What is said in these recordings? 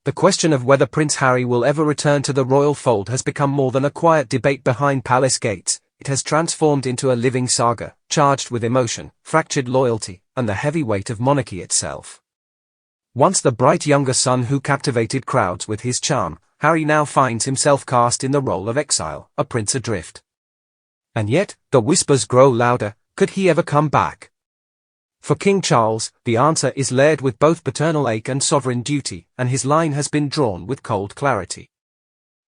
The question of whether Prince Harry will ever return to the royal fold has become more than a quiet debate behind palace gates. It has transformed into a living saga, charged with emotion, fractured loyalty, and the heavy weight of monarchy itself. Once the bright younger son who captivated crowds with his charm, Harry now finds himself cast in the role of exile, a prince adrift. And yet, the whispers grow louder: could he ever come back? For King Charles, the answer is layered with both paternal ache and sovereign duty, and his line has been drawn with cold clarity.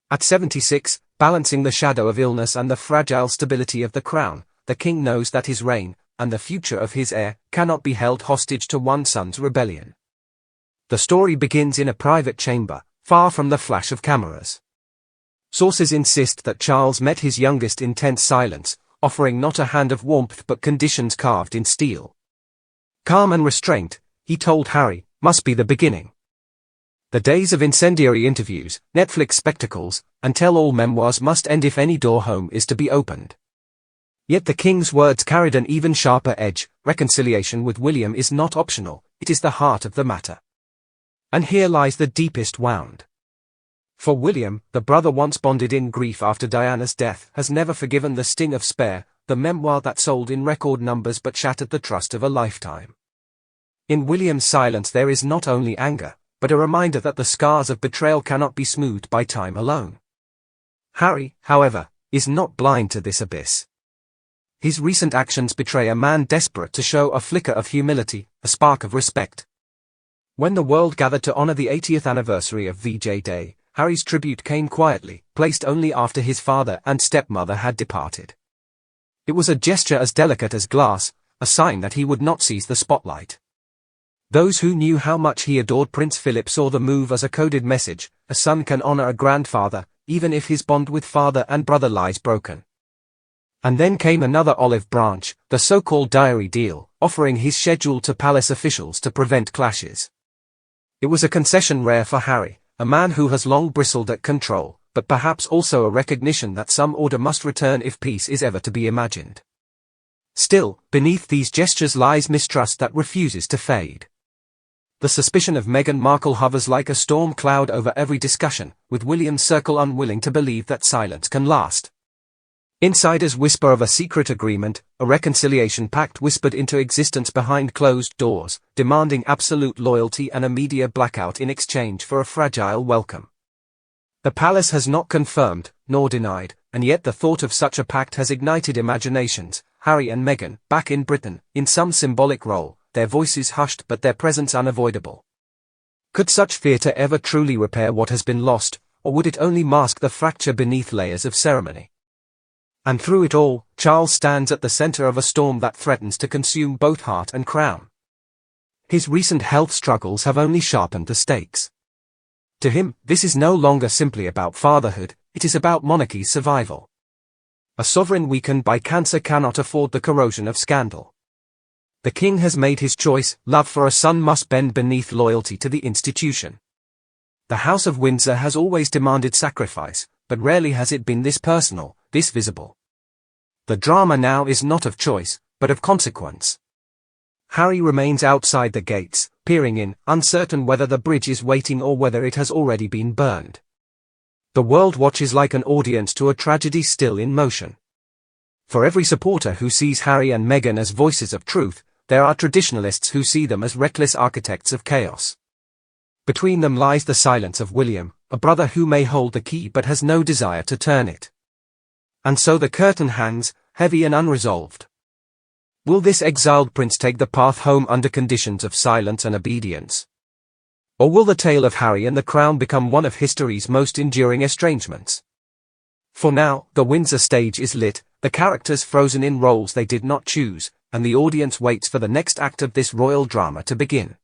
At 76, balancing the shadow of illness and the fragile stability of the crown, the king knows that his reign, and the future of his heir, cannot be held hostage to one son's rebellion. The story begins in a private chamber, far from the flash of cameras. Sources insist that Charles met his youngest in tense silence, offering not a hand of warmth but conditions carved in steel. Calm and restraint, he told Harry, must be the beginning. The days of incendiary interviews, Netflix spectacles, and tell-all memoirs must end if any door home is to be opened. Yet the king's words carried an even sharper edge: reconciliation with William is not optional, it is the heart of the matter. And here lies the deepest wound. For William, the brother once bonded in grief after Diana's death, has never forgiven The Sting of Spare, the memoir that sold in record numbers but shattered the trust of a lifetime. In William's silence there is not only anger, but a reminder that the scars of betrayal cannot be smoothed by time alone. Harry, however, is not blind to this abyss. His recent actions betray a man desperate to show a flicker of humility, a spark of respect. When the world gathered to honor the 80th anniversary of VJ Day, Harry's tribute came quietly, placed only after his father and stepmother had departed. It was a gesture as delicate as glass, a sign that he would not seize the spotlight. Those who knew how much he adored Prince Philip saw the move as a coded message: a son can honor a grandfather, even if his bond with father and brother lies broken. And then came another olive branch, the so-called diary deal, offering his schedule to palace officials to prevent clashes. It was a concession rare for Harry, a man who has long bristled at control, but perhaps also a recognition that some order must return if peace is ever to be imagined. Still, beneath these gestures lies mistrust that refuses to fade. The suspicion of Meghan Markle hovers like a storm cloud over every discussion, with William's circle unwilling to believe that silence can last. Insiders whisper of a secret agreement, a reconciliation pact whispered into existence behind closed doors, demanding absolute loyalty and a media blackout in exchange for a fragile welcome. The palace has not confirmed, nor denied, and yet the thought of such a pact has ignited imaginations. Harry and Meghan, back in Britain, in some symbolic role, their voices hushed but their presence unavoidable. Could such theatre ever truly repair what has been lost, or would it only mask the fracture beneath layers of ceremony? And through it all, Charles stands at the center of a storm that threatens to consume both heart and crown. His recent health struggles have only sharpened the stakes. To him, this is no longer simply about fatherhood, it is about monarchy's survival. A sovereign weakened by cancer cannot afford the corrosion of scandal. The king has made his choice: love for a son must bend beneath loyalty to the institution. The House of Windsor has always demanded sacrifice, but rarely has it been this personal, this visible. The drama now is not of choice, but of consequence. Harry remains outside the gates, peering in, uncertain whether the bridge is waiting or whether it has already been burned. The world watches like an audience to a tragedy still in motion. For every supporter who sees Harry and Meghan as voices of truth, there are traditionalists who see them as reckless architects of chaos. Between them lies the silence of William, a brother who may hold the key but has no desire to turn it. And so the curtain hangs, heavy and unresolved. Will this exiled prince take the path home under conditions of silence and obedience? Or will the tale of Harry and the crown become one of history's most enduring estrangements? For now, the Windsor stage is lit, the characters frozen in roles they did not choose, and the audience waits for the next act of this royal drama to begin.